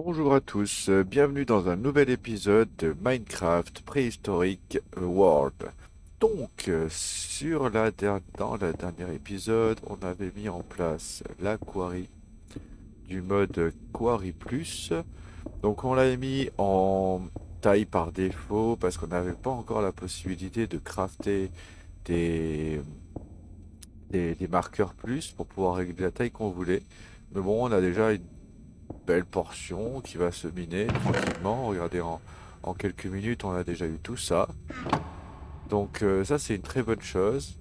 Bonjour à tous, bienvenue dans un nouvel épisode de Minecraft Prehistoric World. Donc, dans le dernier épisode, on avait mis en place la quarry du mode Quarry Plus. Donc, on l'avait mis en taille par défaut parce qu'on n'avait pas encore la possibilité de crafter des, des marqueurs plus pour pouvoir régler la taille qu'on voulait. Mais bon, on a déjà une belle portion qui va se miner tranquillement. Regardez, en quelques minutes, on a déjà eu tout ça. Donc ça, c'est une très bonne chose.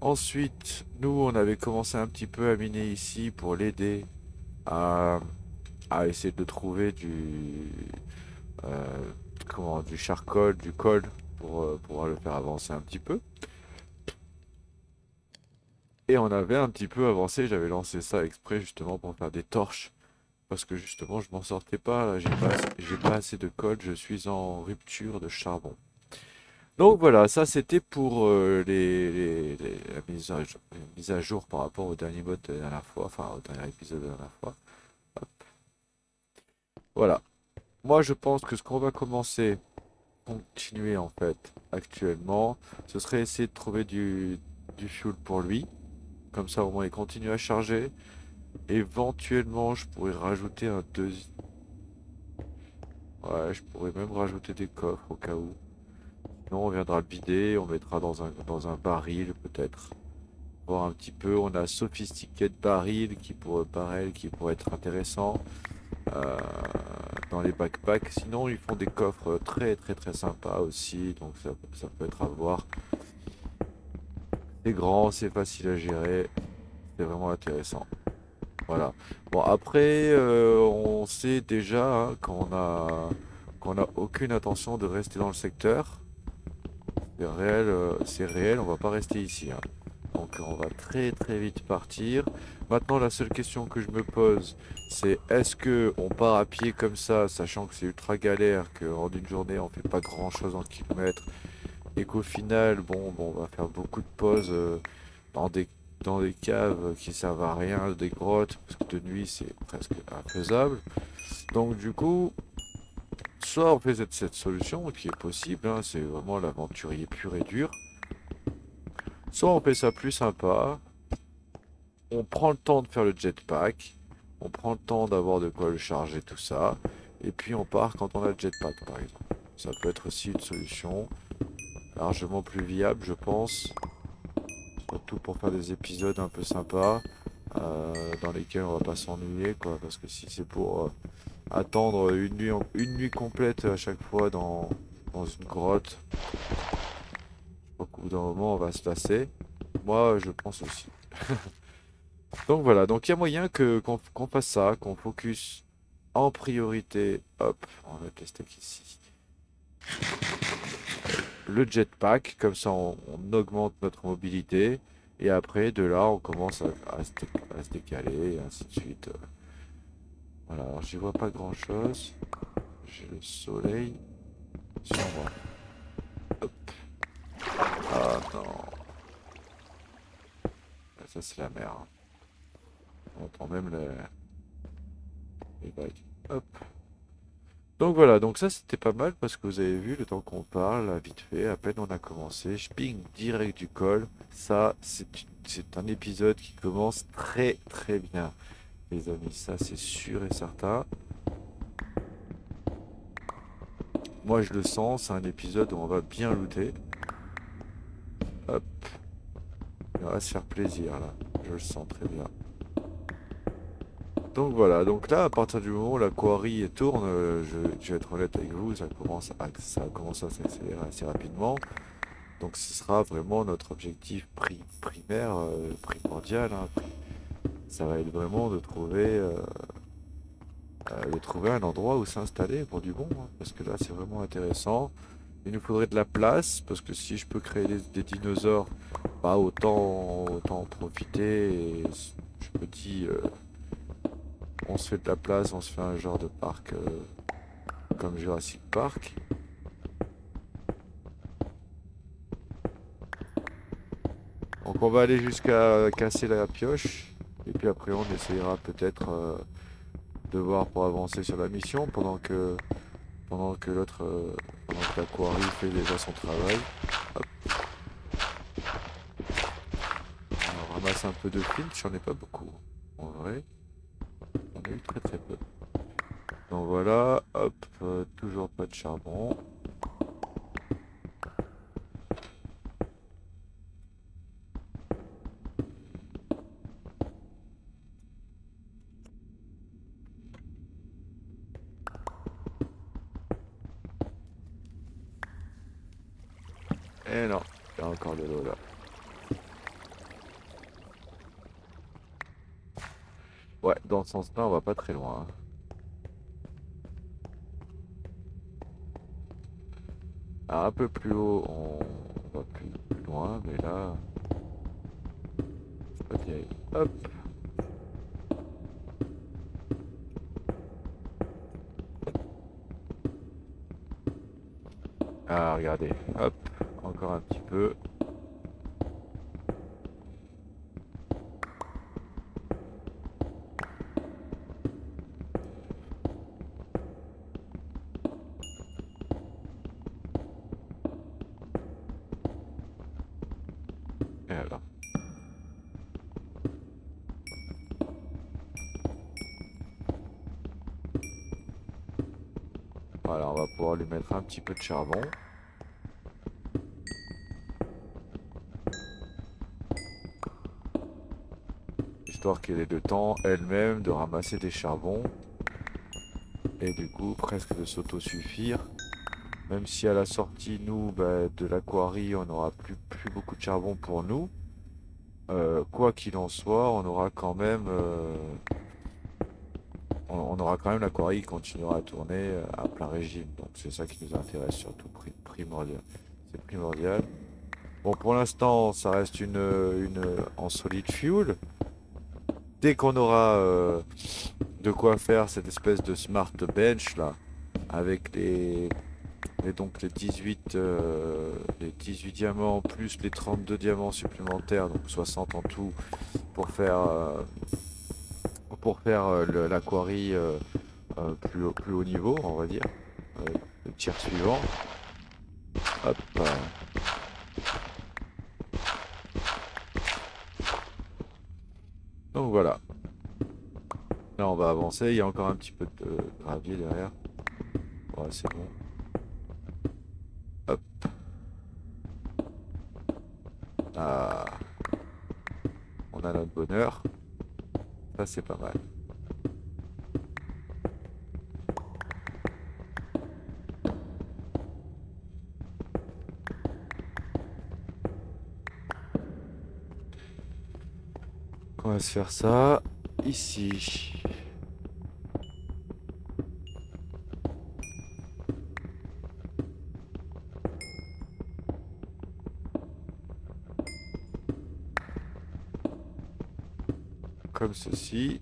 Ensuite, nous, on avait commencé un petit peu à miner ici pour l'aider à, à essayer de trouver euh, du charcoal, du coal pour pouvoir le faire avancer un petit peu. Et on avait un petit peu avancé, j'avais lancé ça exprès justement pour faire des torches. Parce que justement, je m'en sortais pas, là, j'ai pas assez de colle, je suis en rupture de charbon. Donc voilà, ça c'était pour la mise à jour par rapport au dernier mode de la dernière fois, enfin au dernier épisode de la dernière fois. Hop. Voilà. Moi je pense que ce qu'on va continuer en fait actuellement, ce serait essayer de trouver du fuel pour lui. Comme ça au moins il continue à charger. Éventuellement je pourrais rajouter un deuxième. Ouais, je pourrais même rajouter des coffres au cas où. Sinon, on viendra le vider, on mettra dans un baril peut-être. Voir un petit peu. On a Sophisticated Baril qui pourrait être intéressant euh, dans les backpacks. Sinon, ils font des coffres très très très sympas aussi, donc ça peut être à voir. C'est grand, c'est facile à gérer, c'est vraiment intéressant. Voilà. Bon, après, on sait déjà hein, qu'on a aucune intention de rester dans le secteur. C'est réel, on va pas rester ici, hein. Donc on va très très vite partir. Maintenant la seule question que je me pose, c'est est-ce que on part à pied comme ça, sachant que c'est ultra galère, qu'en une journée on fait pas grand chose en kilomètres, et qu'au final, bon, on va faire beaucoup de pauses dans dans des caves qui servent à rien, des grottes, parce que de nuit c'est presque infaisable. Donc du coup, soit on fait cette solution qui est possible, hein, c'est vraiment l'aventurier pur et dur. Soit on fait ça plus sympa, on prend le temps de faire le jetpack, on prend le temps d'avoir de quoi le charger, tout ça, et puis on part quand on a le jetpack par exemple. Ça peut être aussi une solution largement plus viable, je pense, surtout pour faire des épisodes un peu sympas, dans lesquels on va pas s'ennuyer, quoi, parce que si c'est pour attendre une nuit complète à chaque fois dans une grotte, au bout d'un moment on va se lasser. Moi, je pense aussi. Donc voilà, donc il y a moyen qu'on fasse ça, qu'on focus en priorité, hop, on va mettre les stacks ici, le jetpack, comme ça on augmente notre mobilité, et après de là on commence à se décaler, et ainsi de suite. Voilà, alors j'y vois pas grand chose, j'ai le soleil sur moi. Hop, ah non, ça c'est la mer, hein. On entend même les vagues. Hop. Donc voilà, donc ça c'était pas mal parce que vous avez vu le temps qu'on parle, là, vite fait, à peine on a commencé, je ping direct du col. Ça c'est un épisode qui commence très très bien, les amis, ça c'est sûr et certain. Moi je le sens, c'est un épisode où on va bien looter. Hop, on va se faire plaisir là, je le sens très bien. Donc voilà, donc là à partir du moment où la quarry tourne, je vais être honnête avec vous, ça commence à s'accélérer assez rapidement. Donc ce sera vraiment notre objectif primaire, primordial, hein. Ça va être vraiment de trouver un endroit où s'installer pour du bon, hein, parce que là c'est vraiment intéressant. Il nous faudrait de la place, parce que si je peux créer des dinosaures, bah autant en profiter. Et je me dis, on se fait de la place, on se fait un genre de parc comme Jurassic Park. Donc on va aller jusqu'à casser la pioche, et puis après on essayera peut-être devoir pour avancer sur la mission pendant que l'autre, pendant que la quarry fait déjà son travail. Hop, on ramasse un peu de flint, j'en ai pas beaucoup. En vrai, j'en ai eu très très peu. Donc voilà, hop, toujours pas de charbon. Et non, il y a encore de l'eau là. Ouais, dans ce sens-là, on va pas très loin, hein. Alors, un peu plus haut, on va plus loin, mais là, c'est pas terrible. Hop, ah regardez, hop, encore un petit peu. Et alors, voilà, on va pouvoir lui mettre un petit peu de charbon. Histoire qu'elle ait le temps elle-même de ramasser des charbons. Et du coup, presque de s'auto-suffire. Même si à la sortie, nous, bah, de l'aquarie, on n'aura plus beaucoup de charbon pour nous. Quoi qu'il en soit, on aura quand même, on aura quand même l'aquarie qui continuera à tourner à plein régime. Donc c'est ça qui nous intéresse surtout, primordial. C'est primordial. Bon, pour l'instant, ça reste une en solid fuel. Dès qu'on aura de quoi faire cette espèce de smart bench là, avec donc les 18 diamants plus les 32 diamants supplémentaires, donc 60 en tout, pour faire la quarry plus haut niveau, on va dire. Le tir suivant. Hop. Donc voilà. Là on va avancer, il y a encore un petit peu de gravier derrière. Ouais, c'est bon. Hop. Ah, on a notre bonheur. Ça c'est pas mal. On va se faire ça ici. Comme ceci.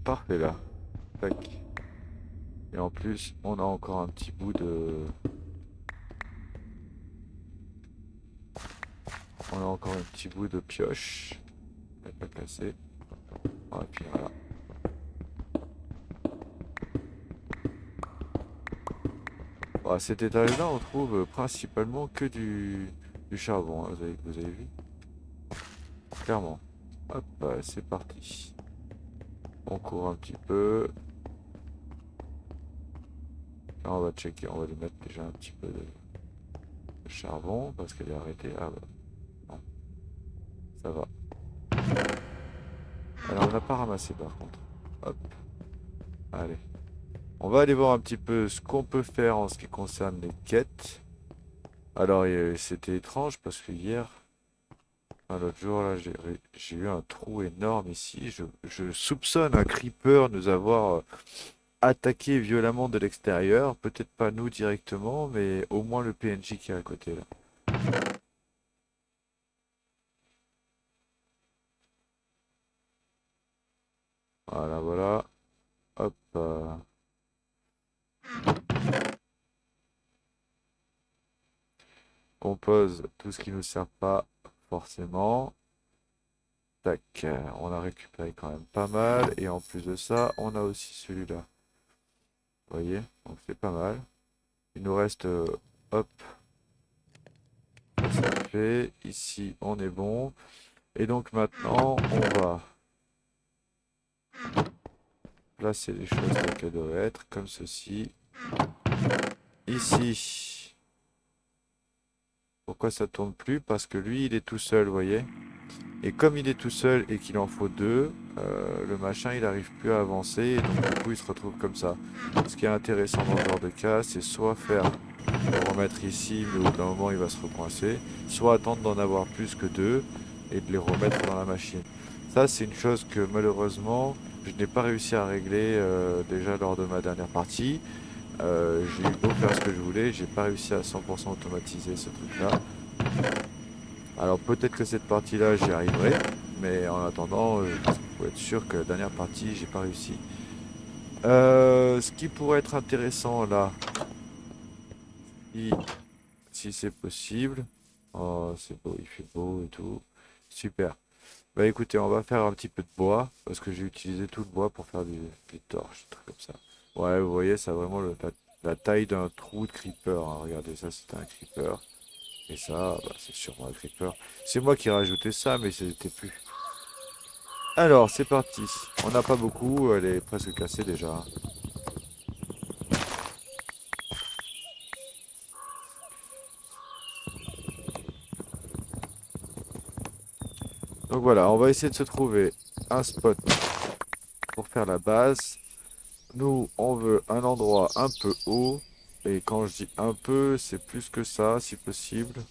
Parfait là. Tac. Et en plus, on a encore un petit bout de... On a encore un petit bout de pioche. On va pas casser. Et puis voilà. Bon, à cet étage-là, on trouve principalement que du charbon, hein, vous avez vu? Clairement. Hop, c'est parti. On court un petit peu. Là, on va checker, on va lui mettre déjà un petit peu de charbon parce qu'elle est arrêtée. Ah bah, non, ça va. Alors, on n'a pas ramassé par contre. Hop, allez. On va aller voir un petit peu ce qu'on peut faire en ce qui concerne les quêtes. Alors, c'était étrange parce que hier, enfin, l'autre jour, là, j'ai eu un trou énorme ici. Je soupçonne un creeper nous avoir attaqué violemment de l'extérieur. Peut-être pas nous directement, mais au moins le PNJ qui est à côté là. On pose tout ce qui nous sert pas forcément. Tac, on a récupéré quand même pas mal. Et en plus de ça, on a aussi celui-là. Vous voyez? Donc c'est pas mal. Il nous reste, hop, ça fait. Ici, on est bon. Et donc maintenant, on va placer les choses là qu'elles doivent être, comme ceci. Ici. Pourquoi ça tourne plus? Parce que lui, il est tout seul, vous voyez? Et comme il est tout seul et qu'il en faut deux, le machin il arrive plus à avancer et donc du coup il se retrouve comme ça. Ce qui est intéressant dans ce genre de cas, c'est soit faire le remettre ici, mais au bout d'un moment il va se recoincer, soit attendre d'en avoir plus que deux et de les remettre dans la machine. Ça c'est une chose que malheureusement je n'ai pas réussi à régler déjà lors de ma dernière partie. J'ai eu beau faire ce que je voulais, j'ai pas réussi à 100% automatiser ce truc là. Alors peut-être que cette partie-là, j'y arriverai, mais en attendant, il faut être sûr que la dernière partie, j'ai pas réussi. Ce qui pourrait être intéressant là, si, si c'est possible. Oh, c'est beau, il fait beau et tout. Super. Bah écoutez, on va faire un petit peu de bois, parce que j'ai utilisé tout le bois pour faire des torches, des trucs comme ça. Ouais, vous voyez, ça a vraiment la taille d'un trou de creeper, hein. Regardez, ça c'était un creeper. Et ça, bah, c'est sûrement un creeper. C'est moi qui ai rajouté ça, mais c'était plus. Alors, c'est parti. On n'a pas beaucoup, elle est presque cassée déjà. Donc voilà, on va essayer de se trouver un spot pour faire la base. Nous, on veut un endroit un peu haut. Et quand je dis un peu, c'est plus que ça, si possible.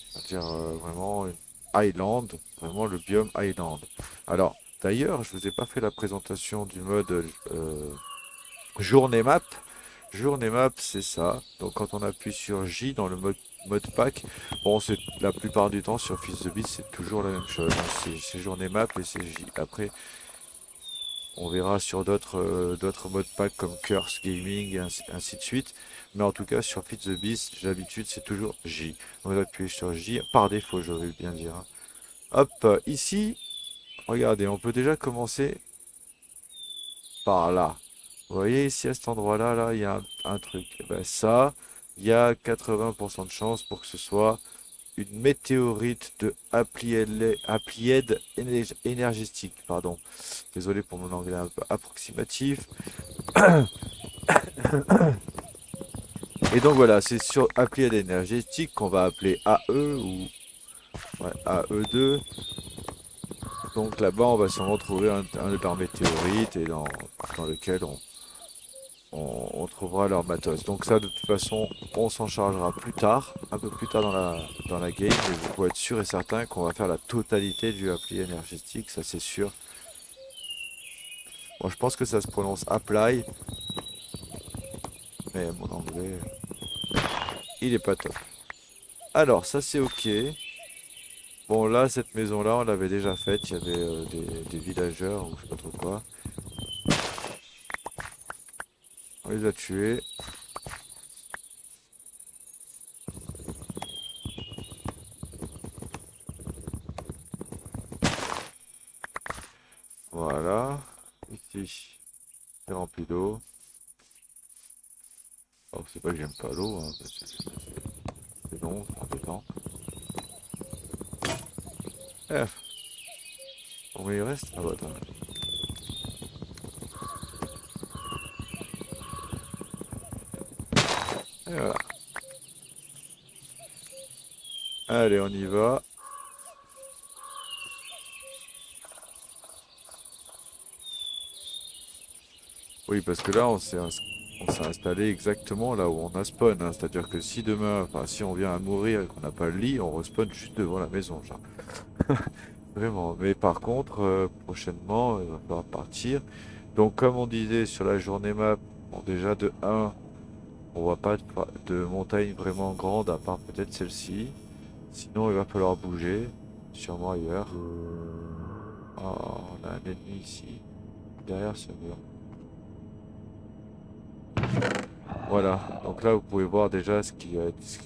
C'est-à-dire vraiment une Island, vraiment le biome Island. Alors, d'ailleurs, je vous ai pas fait la présentation du mode journée map. Journée map, c'est ça. Donc quand on appuie sur J dans le mode pack, bon, c'est la plupart du temps sur Fils de Beast, c'est toujours la même chose, hein. C'est journée map et c'est J. Après, on verra sur d'autres modes pack comme Curse Gaming et ainsi de suite. Mais en tout cas, sur Fits the Beast, l'habitude, c'est toujours J. On va appuyer sur J, par défaut, je vais bien dire, hein. Hop, ici, regardez, on peut déjà commencer par là. Vous voyez ici à cet endroit-là, là, il y a un truc. Eh ben, ça, il y a 80% de chances pour que ce soit une météorite de Applied énergétique. Pardon. Désolé pour mon anglais un peu approximatif. Et donc voilà, c'est sur Applied énergétique qu'on va appeler AE ou ouais, AE2. Donc là-bas, on va sûrement trouver un de leurs météorites et dans lequel on trouvera leur matos. Donc ça, de toute façon, on s'en chargera plus tard, un peu plus tard dans la game, mais vous pouvez être sûr et certain qu'on va faire la totalité du appli énergétique, ça c'est sûr. Bon, je pense que ça se prononce apply, mais mon anglais, il est pas top. Alors, ça c'est ok. Bon, là, cette maison-là, on l'avait déjà faite, il y avait des villageurs, ou je sais pas trop quoi. On les a tués. Voilà. Ici, c'est rempli d'eau. Alors, c'est pas que j'aime pas l'eau, hein, c'est long, c'est embêtant. Eh, combien il reste? Ah bah attends. Et voilà. Allez, on y va. Oui, parce que là, on s'est installé exactement là où on a spawn, hein. C'est-à-dire que si demain, enfin, si on vient à mourir et qu'on n'a pas le lit, on respawn juste devant la maison, genre. Vraiment. Mais par contre, prochainement, il va falloir partir. Donc, comme on disait sur la journée map, bon, déjà de 1, on voit pas de montagne vraiment grande, à part peut-être celle-ci. Sinon, il va falloir bouger, sûrement ailleurs. Oh, on a un ennemi ici, derrière ce mur. Voilà, donc là vous pouvez voir déjà ce qui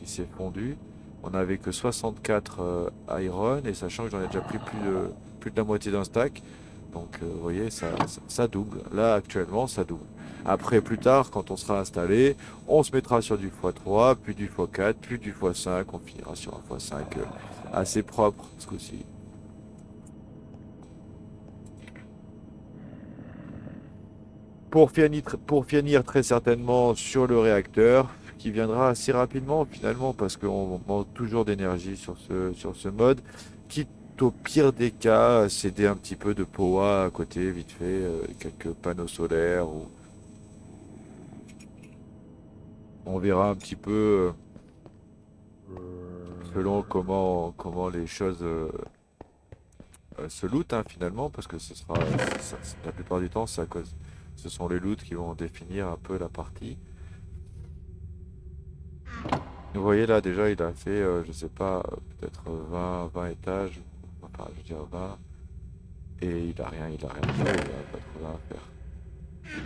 s'est fondu. on avait que 64 iron, et sachant que j'en ai déjà pris plus de la moitié d'un stack. Donc vous voyez, ça double. Là actuellement, ça double. Après, plus tard, quand on sera installé, on se mettra sur du x3, puis du x4, puis du x5. On finira sur un x5 assez propre ce coup-ci. Pour finir très certainement sur le réacteur, qui viendra assez rapidement finalement, parce qu'on manque toujours d'énergie sur ce mode. Quitte au pire des cas, céder un petit peu de power à côté, vite fait, quelques panneaux solaires, ou on verra un petit peu selon comment les choses se lootent hein, finalement, parce que la plupart du temps, ce sont les loots qui vont définir un peu la partie. Vous voyez là déjà il a fait je sais pas peut-être 20 étages, enfin je veux dire 20, et il a rien fait, il a pas trop rien à faire.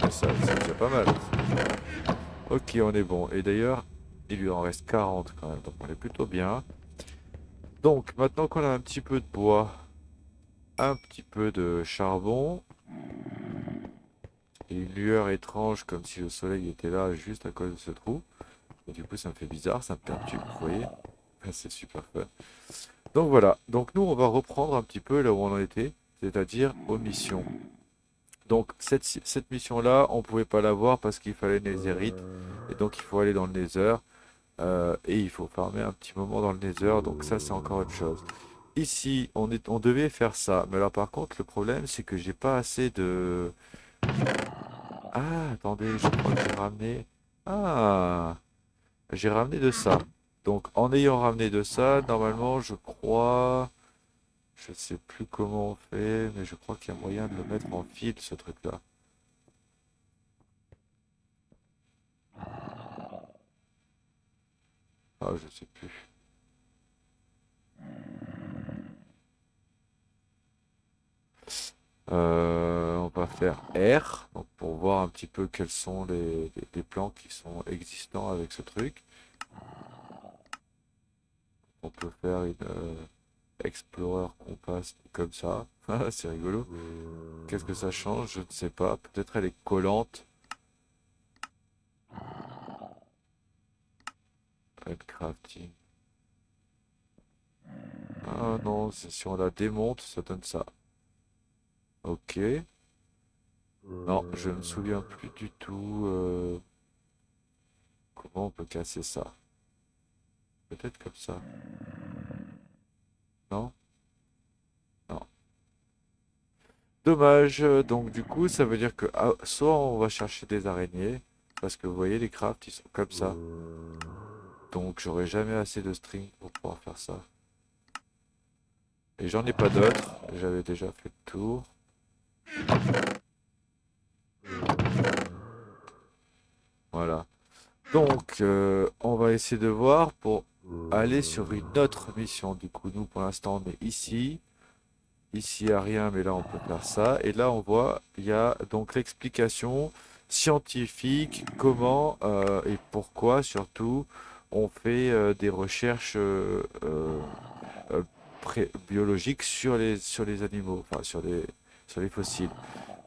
Mais ça c'est déjà pas mal. Ok, on est bon. Et d'ailleurs il lui en reste 40 quand même, donc on est plutôt bien. Donc maintenant qu'on a un petit peu de bois, un petit peu de charbon, et une lueur étrange comme si le soleil était là juste à cause de ce trou, et du coup ça me fait bizarre, ça me perturbe, vous voyez. C'est super fun. Donc voilà, donc nous on va reprendre un petit peu là où on en était, c'est-à-dire aux missions. Donc cette mission-là, on pouvait pas l'avoir parce qu'il fallait Netherite, et donc il faut aller dans le Nether, et il faut farmer un petit moment dans le Nether, donc ça c'est encore autre chose. Ici, on devait faire ça, mais alors par contre le problème c'est que j'ai pas assez de... Ah, attendez, je crois que j'ai ramené... Ah, j'ai ramené de ça. Donc en ayant ramené de ça, normalement je crois... Je sais plus comment on fait, mais je crois qu'il y a moyen de le mettre en fil, ce truc-là. Ah, je sais plus. On va faire R, donc pour voir un petit peu quels sont les plans qui sont existants avec ce truc. On peut faire une Explorer Compass comme ça. Ah, c'est rigolo. Qu'est-ce que ça change? Je ne sais pas. Peut-être elle est collante. Crafting. Ah non, si on la démonte, ça donne ça. Ok. Non, je ne me souviens plus du tout comment on peut casser ça. Peut-être comme ça. Non? Non. Dommage. Donc du coup, ça veut dire que soit on va chercher des araignées, parce que vous voyez, les crafts, ils sont comme ça. Donc j'aurai jamais assez de string pour pouvoir faire ça. Et j'en ai pas d'autres. J'avais déjà fait le tour. Voilà. Donc, on va essayer de voir pour aller sur une autre mission. Du coup, nous, pour l'instant, on est ici. Ici, il n'y a rien, mais là, on peut faire ça. Et là, on voit, il y a donc l'explication scientifique, comment et pourquoi, surtout, on fait des recherches euh, biologiques sur les animaux, enfin, sur les fossiles.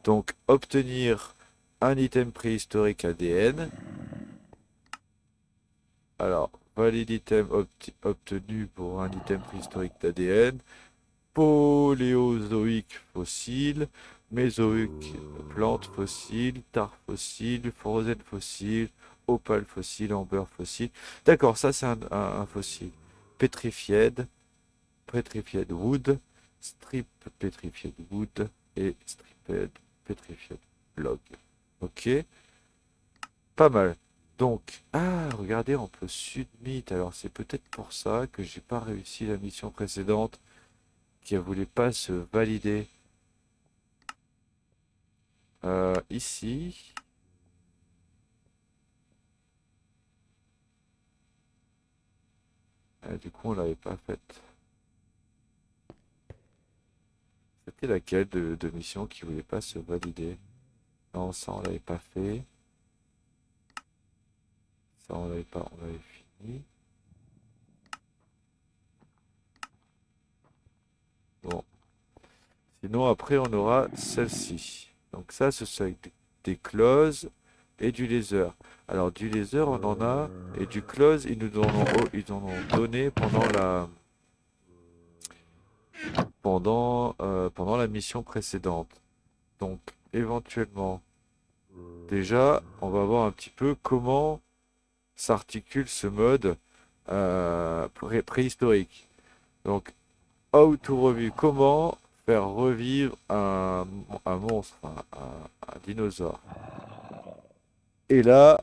Donc, obtenir un item préhistorique ADN. Alors, valide item obtenu pour un item préhistorique d'ADN. Paléozoïque fossile, mésoïque plante fossile, tar fossile, frozen fossile, opale fossile, amber fossile. D'accord, ça c'est un fossile. Petrified, petrified wood, strip petrified wood et stripped petrified log. Ok, pas mal. Donc, ah, regardez, on peut submit. Alors c'est peut-être pour ça que j'ai pas réussi la mission précédente, qui ne voulait pas se valider. Ici. Du coup, on l'avait pas faite. C'était laquelle de mission qui voulait pas se valider? Non, ça on l'avait pas fait. Ça on l'avait pas, on l'avait fini. Sinon, après, on aura celle-ci. Donc ça, ce sont des closes et du laser. Alors, du laser, on en a, et du close, ils en ont donné pendant la mission précédente. Donc, éventuellement, déjà, on va voir un petit peu comment s'articule ce mode préhistorique. Donc, how to review, comment faire revivre un monstre, un dinosaure. Et là,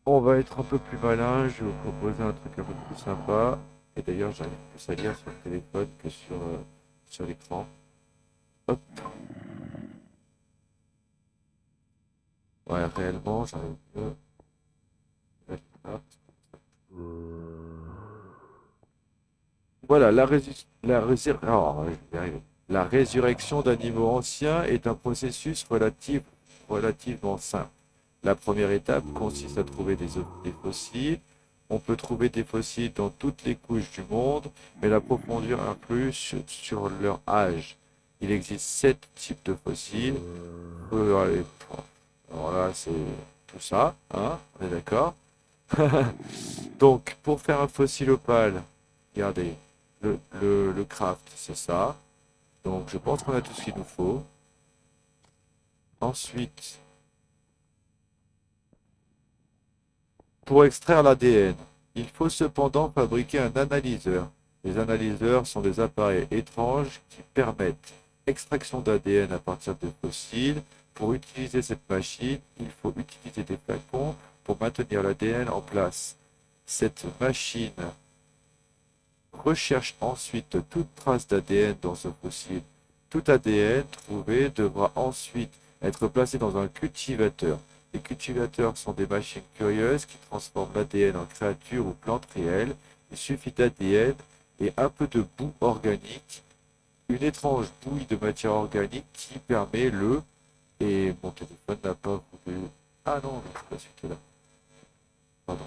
on va être un peu plus malin, je vais vous proposer un truc un peu plus sympa. Et d'ailleurs, j'arrive plus à lire sur le téléphone que sur l'écran. Hop, ouais, réellement, j'arrive mieux. Voilà, oh, je vais y arriver. La résurrection d'animaux anciens est un processus relativement simple. La première étape consiste à trouver des fossiles. On peut trouver des fossiles dans toutes les couches du monde, mais la profondeur influe sur leur âge. Il existe 7 types de fossiles. Alors là, c'est tout ça, hein, on est d'accord? Donc, pour faire un fossile opale, regardez, le craft, c'est ça. Donc, je pense qu'on a tout ce qu'il nous faut. Ensuite, pour extraire l'ADN, il faut cependant fabriquer un analyseur. Les analyseurs sont des appareils étranges qui permettent extraction d'ADN à partir de fossiles. Pour utiliser cette machine, il faut utiliser des flacons pour maintenir l'ADN en place. Cette machine recherche ensuite toute trace d'ADN dans ce fossile. Tout ADN trouvé devra ensuite être placé dans un cultivateur. Les cultivateurs sont des machines curieuses qui transforment l'ADN en créatures ou plantes réelles. Il suffit d'ADN et un peu de boue organique, une étrange bouille de matière organique qui permet le... Et mon téléphone n'a pas voulu... Ah non, c'est pas celui-là. Pardon.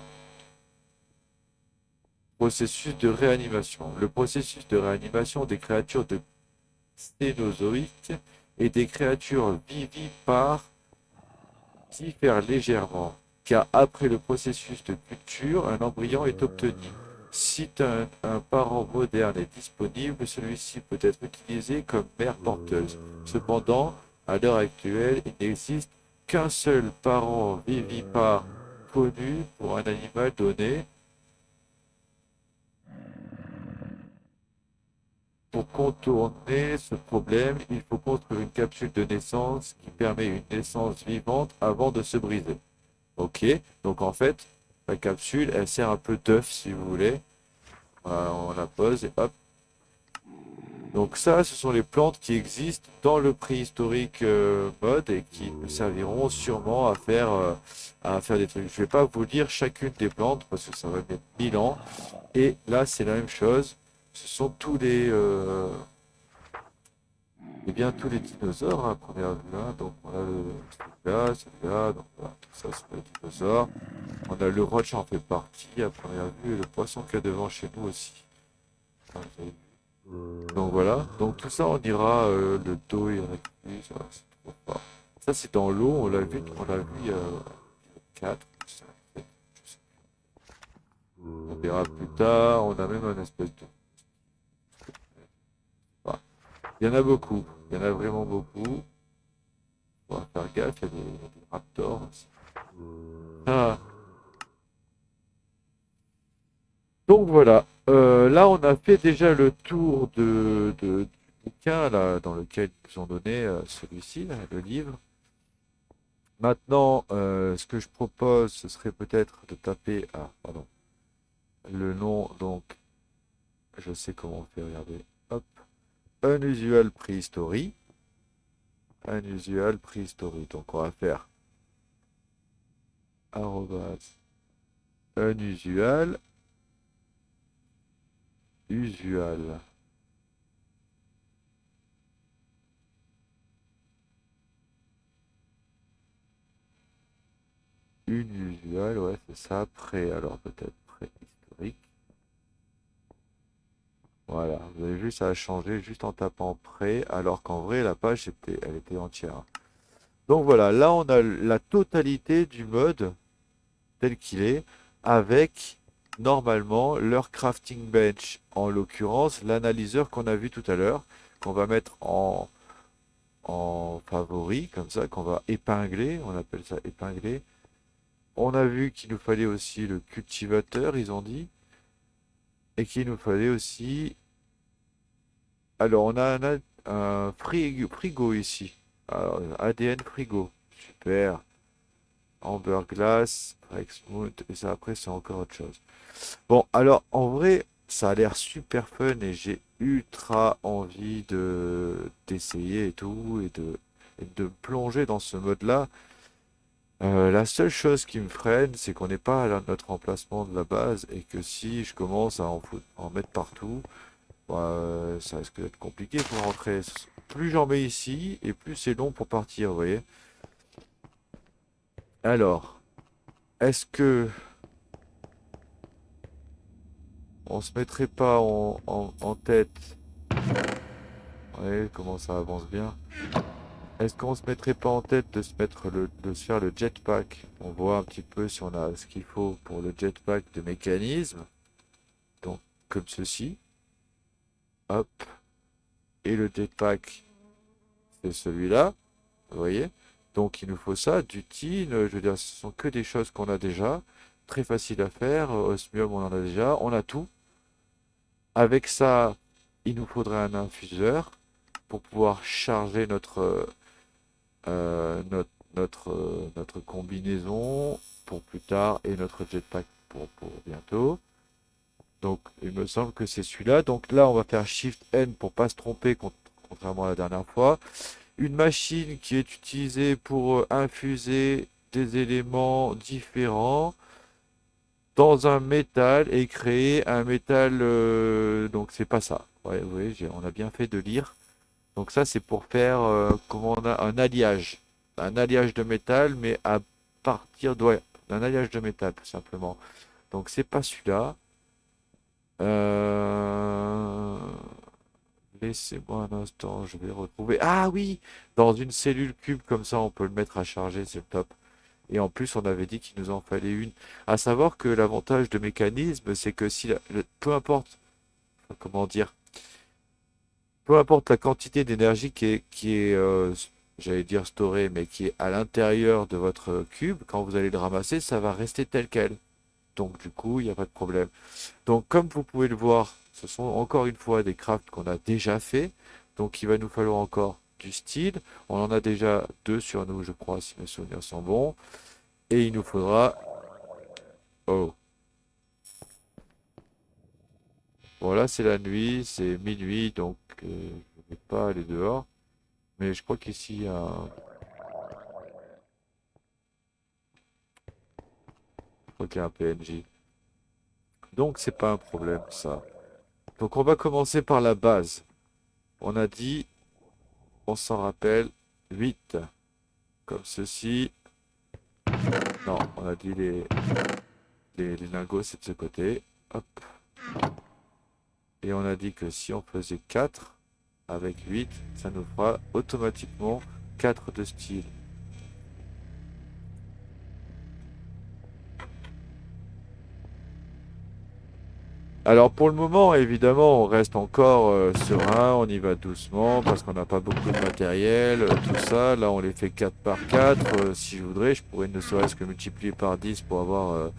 Processus de réanimation. Le processus de réanimation des créatures de cénozoïques et des créatures vivipares diffère légèrement, car après le processus de culture, un embryon est obtenu. Si un parent moderne est disponible, celui-ci peut être utilisé comme mère porteuse. Cependant, à l'heure actuelle, il n'existe qu'un seul parent vivipare connu pour un animal donné. Pour contourner ce problème, il faut construire une capsule de naissance qui permet une naissance vivante avant de se briser. Ok, donc en fait, la capsule, elle sert un peu d'œuf si vous voulez. Voilà, on la pose et hop. Donc ça, ce sont les plantes qui existent dans le préhistorique mode et qui nous serviront sûrement à faire des trucs. Je vais pas vous lire chacune des plantes parce que ça va mettre 1000 ans. Et là, c'est la même chose. Ce sont eh bien, tous les dinosaures, hein, à première vue. Hein. Donc, on a celui-là, donc voilà, tout ça, c'est les dinosaures. On a le roach en fait partie à première vue et le poisson qu'il y a devant chez nous aussi. Enfin, vous avez vu. Donc voilà, donc tout ça, on ira le dos et rectus, voilà, c'est trop fort. Ça, c'est dans l'eau, on l'a vu il y a 4, 5, 7, je sais plus. On verra plus tard, on a même un espèce de... Voilà. Il y en a beaucoup, il y en a vraiment beaucoup. On va faire gaffe, il y a des raptors aussi. Ah. Donc voilà, là on a fait déjà le tour du bouquin là, dans lequel ils nous ont donné celui-ci, là, le livre. Maintenant, ce que je propose, ce serait peut-être de taper pardon, le nom, donc je sais comment on fait, regardez, hop, Unusual Prehistory, Unusual Prehistory, donc on va faire arrobase unusual, usual. Unusual, ouais, c'est ça. Alors peut-être préhistorique. Voilà, vous avez vu, ça a changé juste en tapant prêt, alors qu'en vrai, la page, elle était entière. Donc voilà, là, on a la totalité du mode tel qu'il est, avec normalement leur crafting bench, en l'occurrence l'analyseur qu'on a vu tout à l'heure, qu'on va mettre en favori, comme ça, qu'on va épingler, on appelle ça épingler. On a vu qu'il nous fallait aussi le cultivateur, ils ont dit, et qu'il nous fallait aussi... Alors, on a un frigo ici. Alors, ADN frigo. Super. Amber Glass, Rexmouth, et ça après c'est encore autre chose. Bon, alors en vrai, ça a l'air super fun et j'ai ultra envie de d'essayer et tout et de plonger dans ce mode-là. La seule chose qui me freine, c'est qu'on n'est pas à notre emplacement de la base et que si je commence à en mettre partout, bah, ça risque d'être compliqué pour rentrer. Plus j'en mets ici et plus c'est long pour partir, vous voyez. Alors, est-ce que on se mettrait pas en tête? Ouais, comment ça avance bien. Est-ce qu'on se mettrait pas en tête de de se faire le jetpack? On voit un petit peu si on a ce qu'il faut pour le jetpack de mécanisme. Donc, comme ceci. Hop. Et le jetpack, c'est celui-là. Vous voyez? Donc, il nous faut ça. Du tin, je veux dire, ce sont que des choses qu'on a déjà. Très facile à faire. Osmium, on en a déjà. On a tout. Avec ça, il nous faudrait un infuseur pour pouvoir charger notre combinaison pour plus tard et notre jetpack pour bientôt. Donc, il me semble que c'est celui-là. Donc là, on va faire Shift N pour pas se tromper, contrairement à la dernière fois. Une machine qui est utilisée pour infuser des éléments différents dans un métal et créer un métal. Donc, c'est pas ça. Ouais, oui, on a bien fait de lire. Donc ça, c'est pour faire comment on a un alliage. Un alliage de métal, mais à partir ouais, d'un alliage de métal, tout simplement. Donc c'est pas celui-là. Euh, Laissez-moi un instant, je vais retrouver. Ah oui! Dans une cellule cube, comme ça, on peut le mettre à charger, c'est le top. Et en plus, on avait dit qu'il nous en fallait une. À savoir que l'avantage de mécanisme, c'est que si peu importe, comment dire, peu importe la quantité d'énergie qui est, j'allais dire storée, mais qui est à l'intérieur de votre cube, quand vous allez le ramasser, ça va rester tel quel. Donc du coup, il n'y a pas de problème. Donc comme vous pouvez le voir, ce sont encore une fois des crafts qu'on a déjà fait. Donc il va nous falloir encore du style. On en a déjà deux sur nous, je crois, si mes souvenirs sont bons. Et il nous faudra... Oh, voilà, c'est la nuit, c'est minuit, donc je ne vais pas aller dehors. Mais je crois qu'ici, je crois qu'il y a un PNJ. Donc c'est pas un problème ça. Donc on va commencer par la base. On a dit, on s'en rappelle, 8 comme ceci. Non, on a dit les lingots c'est de ce côté. Hop. Et on a dit que si on faisait 4 avec 8, ça nous fera automatiquement 4 de style. Alors pour le moment, évidemment, on reste encore serein, on y va doucement parce qu'on n'a pas beaucoup de matériel, tout ça. Là, on les fait 4 par 4. Si je voudrais, je pourrais ne serait-ce que multiplier par 10 pour avoir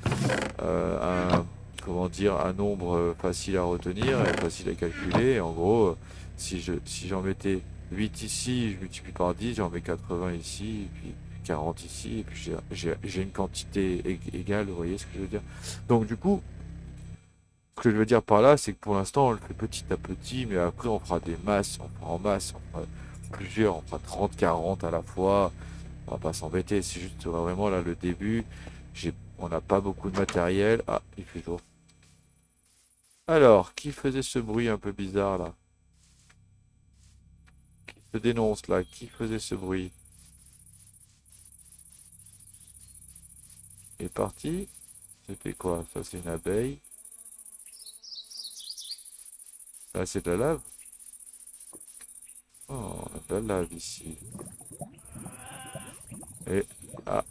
comment dire, un nombre facile à retenir et facile à calculer. En gros, si j'en mettais 8 ici, je multiplie par 10, j'en mets 80 ici, et puis 40 ici, et puis j'ai une quantité égale, vous voyez ce que je veux dire? Donc du coup, ce que je veux dire par là, c'est que pour l'instant, on le fait petit à petit, mais après, on fera des masses, on fera en masse, on fera plusieurs, on fera 30, 40 à la fois. On va pas s'embêter, c'est juste vraiment là le début. On n'a pas beaucoup de matériel. Ah, il fait jour. Alors, qui faisait ce bruit un peu bizarre là? Qui se dénonce là? Qui faisait ce bruit? Il est parti? C'était quoi? Ça, c'est une abeille. Là, c'est de la lave. Oh, on a de la lave ici. Et... Ah,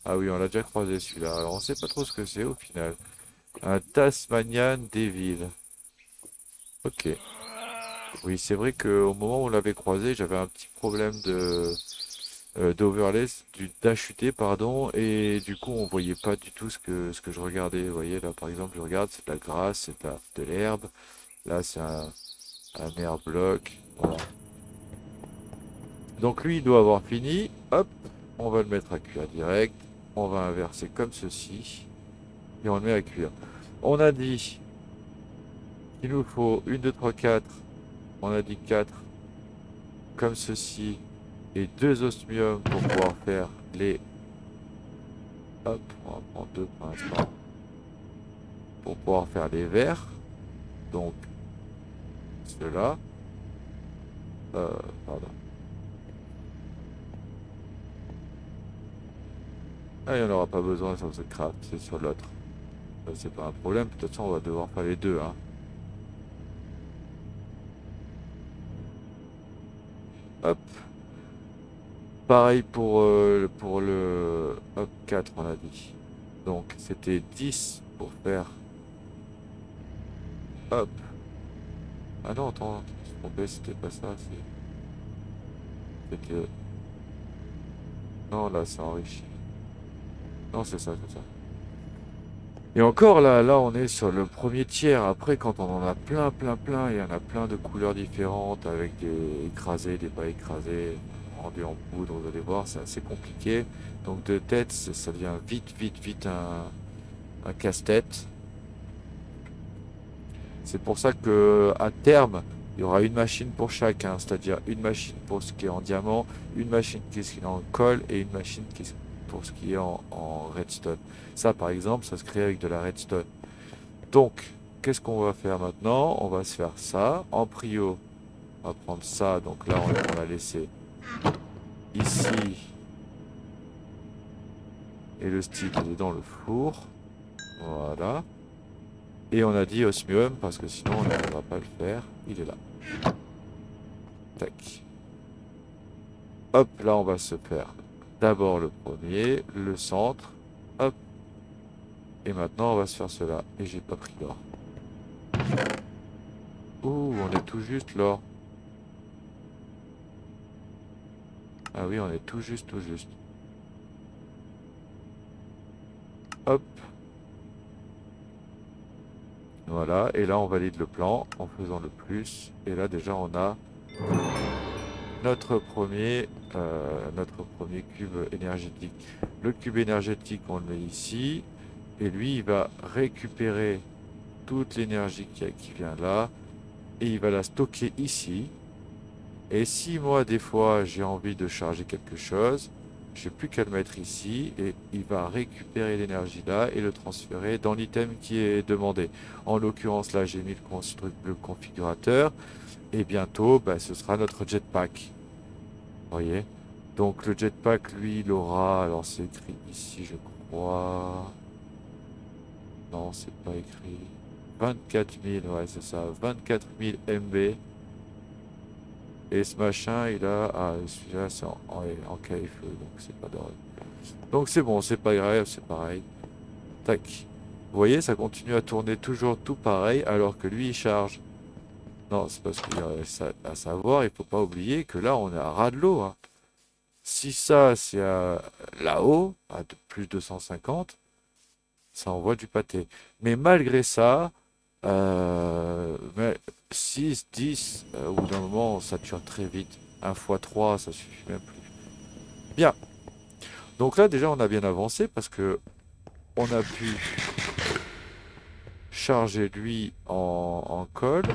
ah oui, on l'a déjà croisé celui-là. Alors, on sait pas trop ce que c'est au final. Un Tasmanian Devil. Ok. Oui, c'est vrai qu'au moment où on l'avait croisé, j'avais un petit problème d'overlay, d'acheter, pardon, et du coup, on voyait pas du tout ce que je regardais. Vous voyez, là, par exemple, je regarde, c'est de la grasse, c'est de l'herbe. Là, c'est un air bloc. Voilà. Donc lui, il doit avoir fini. Hop, on va le mettre à cuire direct. On va inverser comme ceci. Et on le met à cuire. On a dit qu'il nous faut une, 2, 3, 4. On a dit 4 comme ceci. Et 2 osmium pour pouvoir faire les... Hop, on va prendre 2 pour l'instant. Pour pouvoir faire les verres. Donc, cela. Pardon. Ah, il n'y en aura pas besoin sur ce craft, c'est sur l'autre. C'est pas un problème, de toute façon on va devoir faire les deux, hein. Hop. Pareil pour le hop 4 on a dit. Donc c'était 10 pour faire hop. Ah non attends, je me suis trompé, c'était pas ça, c'était. Non là ça enrichit. Non c'est ça, c'est ça. Et encore là on est sur le premier tiers. Après quand on en a plein, il y en a plein de couleurs différentes avec des écrasés, des pas écrasés, rendus en poudre, vous allez voir, c'est assez compliqué. Donc de tête ça devient vite un casse-tête. C'est pour ça que à terme, il y aura une machine pour chacun, c'est-à-dire une machine pour ce qui est en diamant, une machine qui est en colle et une machine pour ce qui est en redstone. Ça, par exemple, ça se crée avec de la redstone. Donc, qu'est-ce qu'on va faire maintenant? On va se faire ça. En prio, on va prendre ça. Donc là, on va laisser ici. Et le stick est dans le four. Voilà. Et on a dit osmium parce que sinon on ne va pas le faire. Il est là. Tac. Hop, là on va se faire d'abord le premier, le centre. Hop. Et maintenant on va se faire cela. Et j'ai pas pris l'or. Ouh, on est tout juste l'or. Ah oui, on est tout juste, tout juste. Hop. Voilà. Et là on valide le plan en faisant le plus. Et là déjà on a notre notre premier cube énergétique. Le cube énergétique, on le met ici. Et lui, il va récupérer toute l'énergie qui vient là. Et il va la stocker ici. Et si moi, des fois, j'ai envie de charger quelque chose, je n'ai plus qu'à le mettre ici. Et il va récupérer l'énergie là et le transférer dans l'item qui est demandé. En l'occurrence, là, j'ai mis le configurateur. Et bientôt, bah, ce sera notre jetpack. Vous voyez? Donc le jetpack, lui, il aura, alors c'est écrit ici, je crois. Non, c'est pas écrit. 24 000, ouais, c'est ça. 24 000 MB. Et ce machin, il a. Ah, celui-là, c'est en KFE, donc c'est pas doré. Donc c'est bon, c'est pas grave, c'est pareil. Tac. Vous voyez, ça continue à tourner toujours tout pareil, alors que lui, il charge. Non, c'est parce qu'il y a à savoir, il faut pas oublier que là, on est à ras de l'eau, hein. Si ça, c'est là-haut, à plus de 150, ça envoie du pâté. Mais malgré ça, mais 6, 10, au bout d'un moment, on sature très vite. 1 fois 3, ça suffit même plus. Bien. Donc là, déjà, on a bien avancé parce que on a pu charger lui en colle,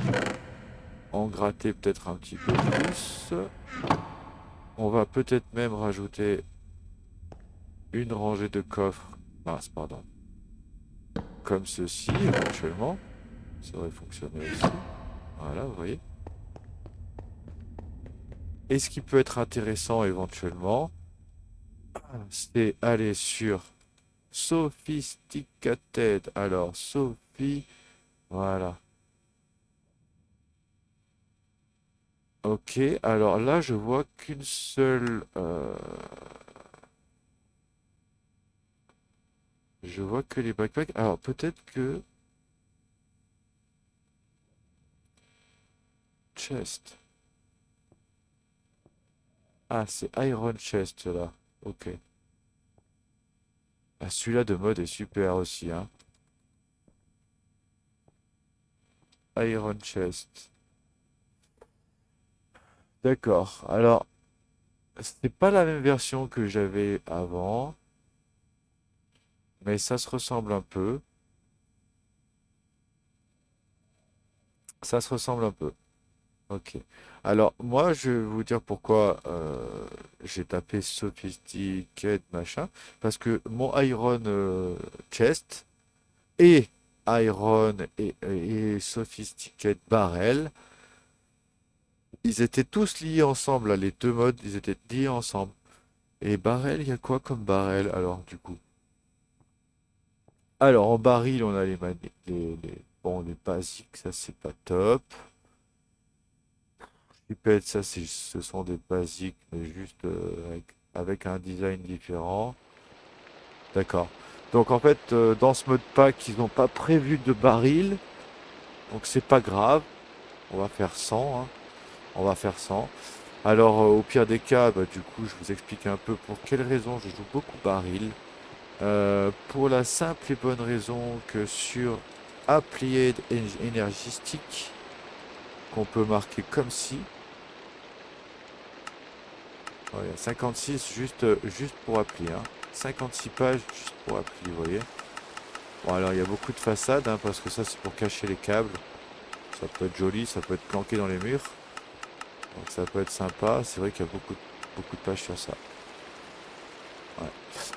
en gratter peut-être un petit peu plus. On va peut-être même rajouter une rangée de coffres. Mince, pardon. Comme ceci, éventuellement. Ça aurait fonctionné aussi. Voilà, vous voyez. Et ce qui peut être intéressant éventuellement, c'est aller sur Sophisticated. Alors, Sophie, voilà. Ok, alors là, je vois qu'une seule. Je vois que les backpacks. Alors peut-être que. Chest. Ah, c'est Iron Chest là. Ok. Ah, celui-là de mode est super aussi, hein. Iron Chest. D'accord. Alors, c'est pas la même version que j'avais avant, mais ça se ressemble un peu. Ça se ressemble un peu. Ok. Alors, moi, je vais vous dire pourquoi j'ai tapé Sophisticated machin. Parce que mon Iron Chest et Iron et Sophisticated Barrel, ils étaient tous liés ensemble, là, les deux modes, ils étaient liés ensemble. Et Barrel, il y a quoi comme Barrel alors, du coup? Alors, en baril, on a bon, les basiques, ça c'est pas top. Pipette, ça ce sont des basiques, mais juste avec un design différent. D'accord. Donc en fait, dans ce mode pack, ils n'ont pas prévu de baril, donc c'est pas grave. On va faire 100, hein. On va faire 100. Alors, au pire des cas, bah, du coup, je vous explique un peu pour quelles raisons je joue beaucoup baril. Pour la simple et bonne raison que sur Applied Energy Stick, qu'on peut marquer comme si, voilà, 56 juste pour appli, hein. 56 pages juste pour appli, vous voyez. Bon, alors il y a beaucoup de façades, hein, parce que ça c'est pour cacher les câbles. Ça peut être joli, ça peut être planqué dans les murs. Donc ça peut être sympa. C'est vrai qu'il y a beaucoup de pages sur ça. Ouais.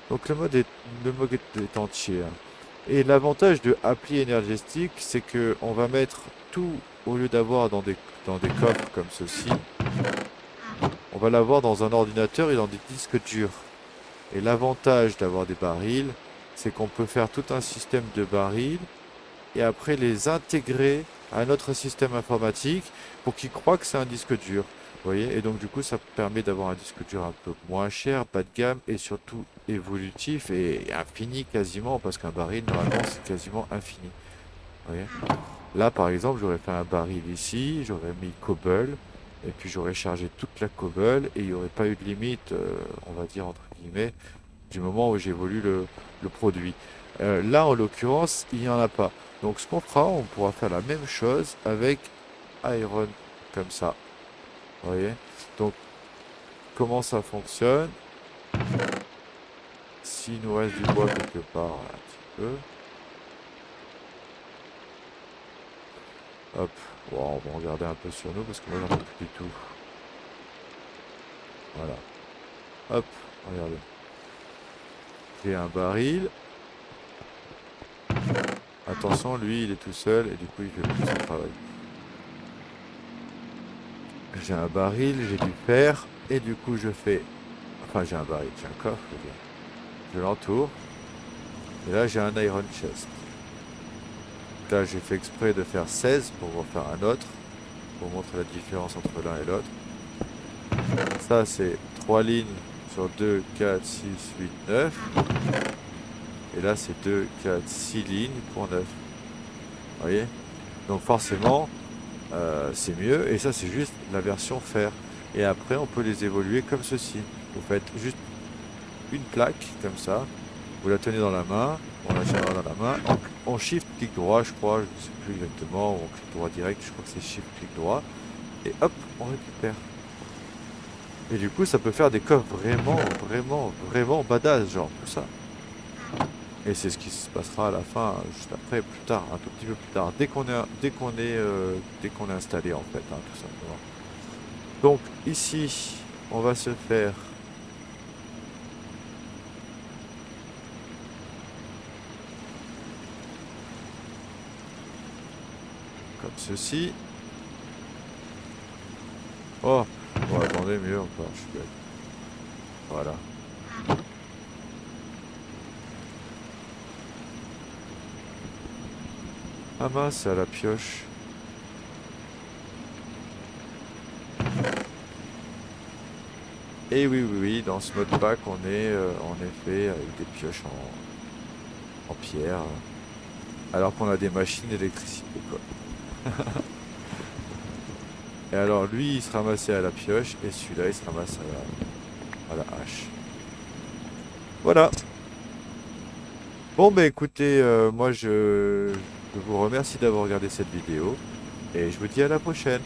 Donc le mode est entier, hein. Et l'avantage de appli énergétique, c'est que on va mettre tout, au lieu d'avoir dans des coffres comme ceci, on va l'avoir dans un ordinateur et dans des disques durs. Et l'avantage d'avoir des barils, c'est qu'on peut faire tout un système de barils et après les intégrer à notre système informatique pour qu'il croit que c'est un disque dur. Vous voyez? Et donc du coup, ça permet d'avoir un disque dur un peu moins cher, bas de gamme et surtout évolutif et infini quasiment, parce qu'un baril, normalement, c'est quasiment infini. Vous voyez? Là, par exemple, j'aurais fait un baril ici, j'aurais mis cobble, et puis j'aurais chargé toute la cobble, et il n'y aurait pas eu de limite, on va dire entre guillemets, du moment où j'évolue le produit. Là, en l'occurrence, il n'y en a pas. Donc, ce qu'on fera, on pourra faire la même chose avec Iron, comme ça. Vous voyez? Donc, comment ça fonctionne? S'il nous reste du bois quelque part, un petit peu. Hop. Bon, on va regarder un peu sur nous parce que moi, j'en ai plus du tout. Voilà. Hop. Regardez. J'ai un baril. Attention, lui, il est tout seul et du coup, il fait plus son travail. J'ai un baril, j'ai du fer et du coup, je fais. Enfin, j'ai un baril, j'ai un coffre, je veux dire. Je l'entoure et là, j'ai un iron chest. Là, j'ai fait exprès de faire 16 pour en faire un autre, pour montrer la différence entre l'un et l'autre. Ça, c'est 3 lignes sur 2, 4, 6, 8, 9. Et là, c'est 2, 4, 6 lignes pour 9. Vous voyez? Donc forcément, c'est mieux. Et ça, c'est juste la version fer. Et après, on peut les évoluer comme ceci. Vous faites juste une plaque, comme ça. Vous la tenez dans la main. On la tiendra dans la main. On shift clic droit, je crois. Je ne sais plus exactement. Ou on clic droit direct. Je crois que c'est shift clic droit. Et hop, on récupère. Et du coup, ça peut faire des coffres vraiment badass, genre tout ça. Et c'est ce qui se passera à la fin, juste après, plus tard, un tout petit peu plus tard, dès qu'on est installé en fait, hein, tout simplement. Donc ici, on va se faire comme ceci. Oh, bon, attendez, mieux encore, je suis bête. Voilà. Ah mince, c'est à la pioche. Et oui, oui, oui, dans ce mode pack, on est en effet avec des pioches en pierre, alors qu'on a des machines d'électricité, quoi. Et alors lui, il se ramassait à la pioche, et celui-là, il se ramasse à la hache. Voilà. Bon, bah écoutez, moi je vous remercie d'avoir regardé cette vidéo, et je vous dis à la prochaine.